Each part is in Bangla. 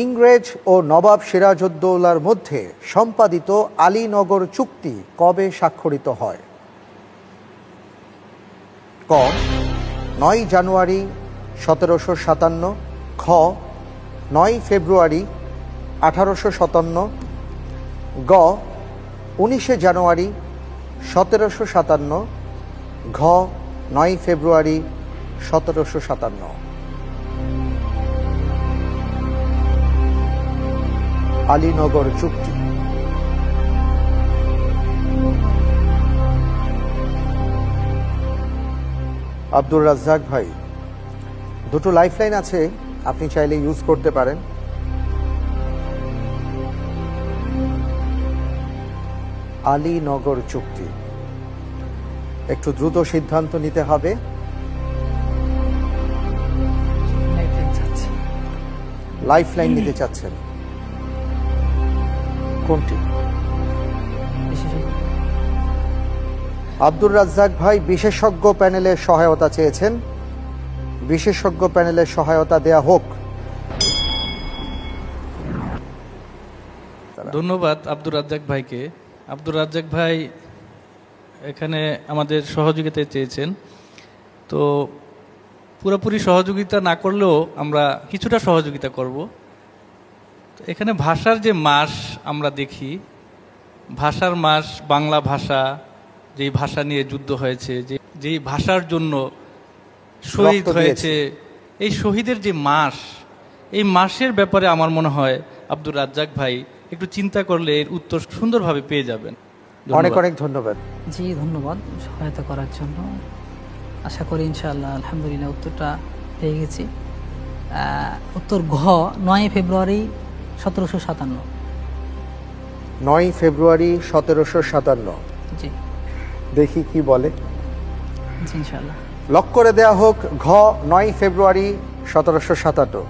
ইংরেজ ও নবাব সিরাজউদ্দৌলার মধ্যে সম্পাদিত আলীনগর চুক্তি কবে স্বাক্ষরিত হয়? ক 9 জানুয়ারি 1757, খ 9 ফেব্রুয়ারি 1857, গ 19 জানুয়ারি 1757, ঘ 9 ফেব্রুয়ারি 1757। আলীনগর চুক্তি। আব্দুর রাজ্জাক ভাই, দুটো লাইফলাইন আছে, আপনি চাইলে ইউজ করতে পারেন। আলীনগর চুক্তি, একটু দ্রুত সিদ্ধান্ত নিতে হবে। লাইফলাইন নিতে চাচ্ছেন কোনটি? আব্দুর রাজ্জাক ভাই বিশেষজ্ঞ প্যানেলের সহায়তা চেয়েছেন, বিশেষজ্ঞ প্যানেলের সহায়তা দেয়া হোক। ধন্যবাদ আব্দুর রাজ্জাক ভাইকে। আব্দুর রাজ্জাক ভাই এখানে আমাদের সহযোগিতা চেয়েছেন, তো পুরোপুরি সহযোগিতা না করলেও আমরা কিছুটা সহযোগিতা করব। এখানে ভাষার যে মাস আমরা দেখি, ভাষার মাস, বাংলা ভাষা, যেই ভাষা নিয়ে যুদ্ধ হয়েছে, যেই ভাষার জন্য শহীদ হয়েছে, এই শহীদের যে মাস, এই মাসের ব্যাপারে আমার মনে হয় আব্দুর রাজ্জাক ভাই একটু চিন্তা করলে এর উত্তর সুন্দরভাবে পেয়ে যাবেন। অনেক অনেক ধন্যবাদ। জি ধন্যবাদ সহায়তা করার জন্য। আশা করি ইনশাআল্লাহ আলহামদুলিল্লাহ উত্তরটা পেয়ে গেছি। উত্তর ঘ 9 ফেব্রুয়ারি 1757। 9 ফেব্রুয়ারি 1757। জি, দেখি কি বলে। জি ইনশাআল্লাহ লক করে দেয়া হোক ঘ 9 ফেব্রুয়ারি 1757।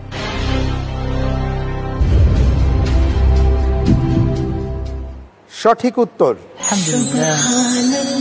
সঠিক উত্তর। আলহামদুলিল্লাহ।